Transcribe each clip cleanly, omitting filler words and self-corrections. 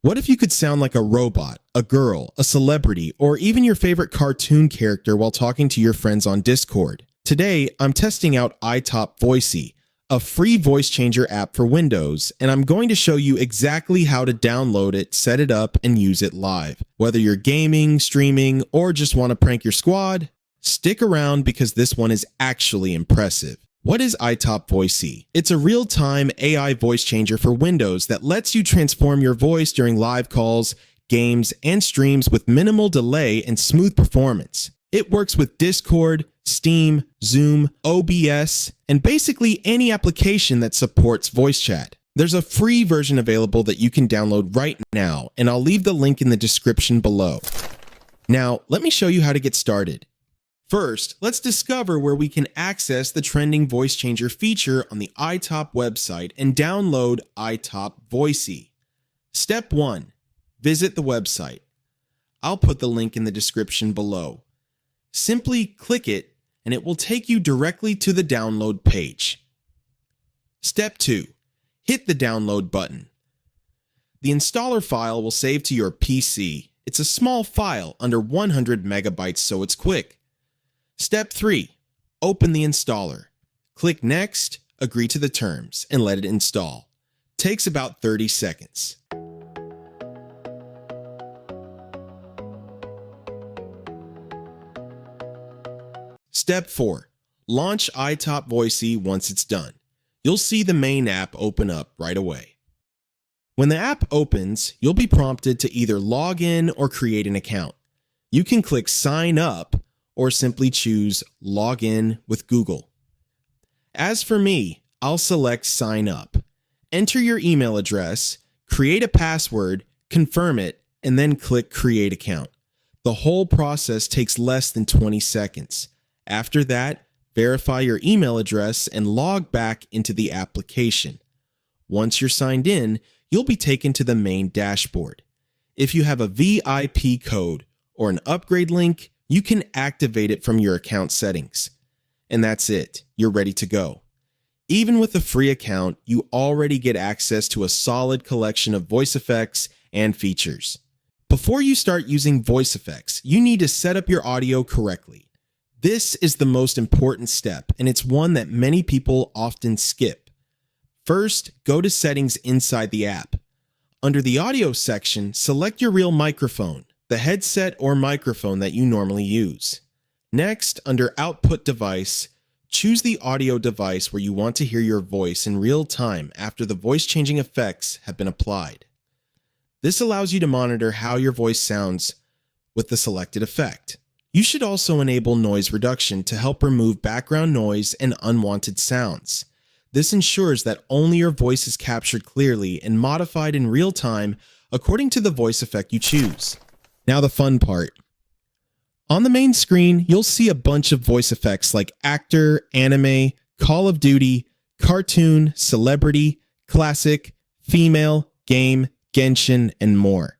What if you could sound like a robot, a girl, a celebrity, or even your favorite cartoon character while talking to your friends on Discord? Today, I'm testing out iTop Voicy, a free voice changer app for Windows, and I'm going to show you exactly how to download it, set it up, and use it live. Whether you're gaming, streaming, or just want to prank your squad, stick around because this one is actually impressive. What is iTop Voicy? It's a real-time AI voice changer for Windows that lets you transform your voice during live calls, games, and streams with minimal delay and smooth performance. It works with Discord, Steam, Zoom, OBS, and basically any application that supports voice chat. There's a free version available that you can download right now, and I'll leave the link in the description below. Now, let me show you how to get started. First, let's discover where we can access the trending voice changer feature on the iTop website and download iTop Voicy. Step 1. Visit the website. I'll put the link in the description below. Simply click it and it will take you directly to the download page. Step 2. Hit the download button. The installer file will save to your PC. It's a small file under 100 megabytes, so it's quick. Step 3. Open the installer. Click Next, agree to the terms, and let it install. Takes about 30 seconds. Step 4. Launch iTop Voicy once it's done. You'll see the main app open up right away. When the app opens, you'll be prompted to either log in or create an account. You can click Sign Up or simply choose Log In with Google. As for me, I'll select Sign Up. Enter your email address, create a password, confirm it, and then click Create Account. The whole process takes less than 20 seconds. After that, verify your email address and log back into the application. Once you're signed in, you'll be taken to the main dashboard. If you have a VIP code or an upgrade link, you can activate it from your account settings. And that's it. You're ready to go. Even with a free account, you already get access to a solid collection of voice effects and features. Before you start using voice effects, you need to set up your audio correctly. This is the most important step, and it's one that many people often skip. First, go to Settings inside the app. Under the Audio section, select your real microphone, the headset or microphone that you normally use. Next, under Output Device, choose the audio device where you want to hear your voice in real time after the voice-changing effects have been applied. This allows you to monitor how your voice sounds with the selected effect. You should also enable noise reduction to help remove background noise and unwanted sounds. This ensures that only your voice is captured clearly and modified in real time according to the voice effect you choose. Now the fun part. On the main screen, you'll see a bunch of voice effects like actor, anime, Call of Duty, cartoon, celebrity, classic, female, game, Genshin, and more.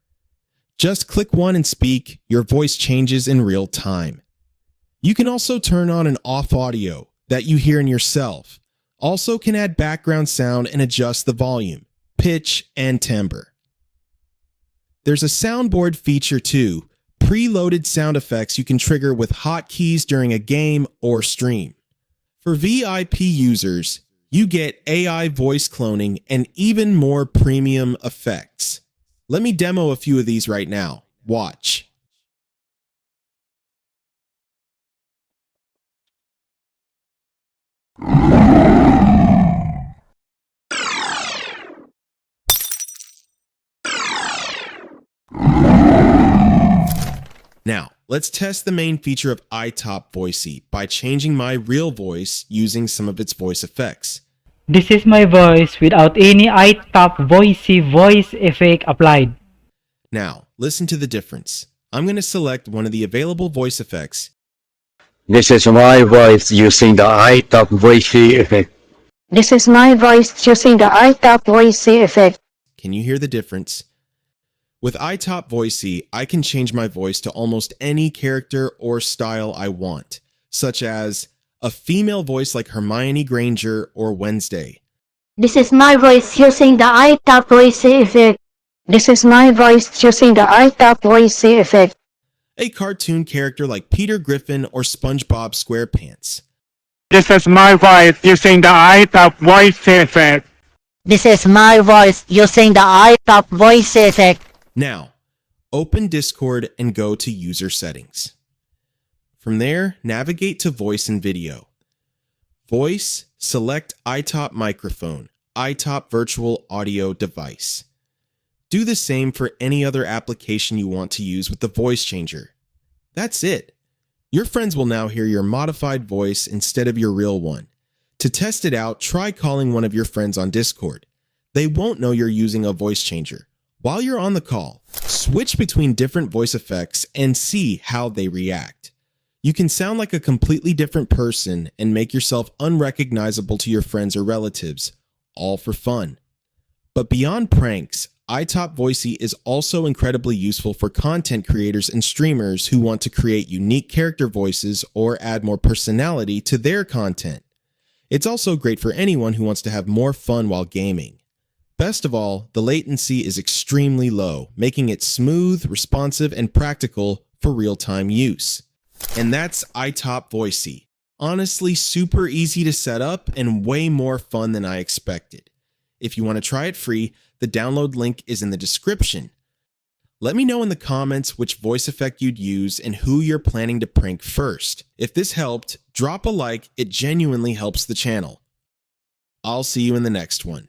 Just click one and speak, your voice changes in real time. You can also turn on and off audio that you hear in yourself. Also can add background sound and adjust the volume, pitch, and timbre. There's a soundboard feature too, preloaded sound effects you can trigger with hotkeys during a game or stream. For VIP users, you get AI voice cloning and even more premium effects. Let me demo a few of these right now. Watch. Now, let's test the main feature of iTop Voicy by changing my real voice using some of its voice effects. This is my voice without any iTop Voicy voice effect applied. Now, listen to the difference. I'm going to select one of the available voice effects. This is my voice using the iTop Voicy effect. This is my voice using the iTop Voicy effect. Can you hear the difference? With iTop Voicy, I can change my voice to almost any character or style I want, such as a female voice like Hermione Granger or Wednesday. This is my voice using the iTop Voicy effect. This is my voice using the iTop Voicy effect. A cartoon character like Peter Griffin or SpongeBob SquarePants. This is my voice using the iTop Voicy effect. This is my voice using the iTop Voicy effect. Now, open Discord and go to User Settings. From there, navigate to Voice and Video. Voice, select iTop Microphone, iTop Virtual Audio Device. Do the same for any other application you want to use with the voice changer. That's it. Your friends will now hear your modified voice instead of your real one. To test it out, try calling one of your friends on Discord. They won't know you're using a voice changer. While you're on the call, switch between different voice effects and see how they react. You can sound like a completely different person and make yourself unrecognizable to your friends or relatives, all for fun. But beyond pranks, iTop Voicy is also incredibly useful for content creators and streamers who want to create unique character voices or add more personality to their content. It's also great for anyone who wants to have more fun while gaming. Best of all, the latency is extremely low, making it smooth, responsive, and practical for real-time use. And that's iTop Voicy. Honestly, super easy to set up and way more fun than I expected. If you want to try it free, the download link is in the description. Let me know in the comments which voice effect you'd use and who you're planning to prank first. If this helped, drop a like, it genuinely helps the channel. I'll see you in the next one.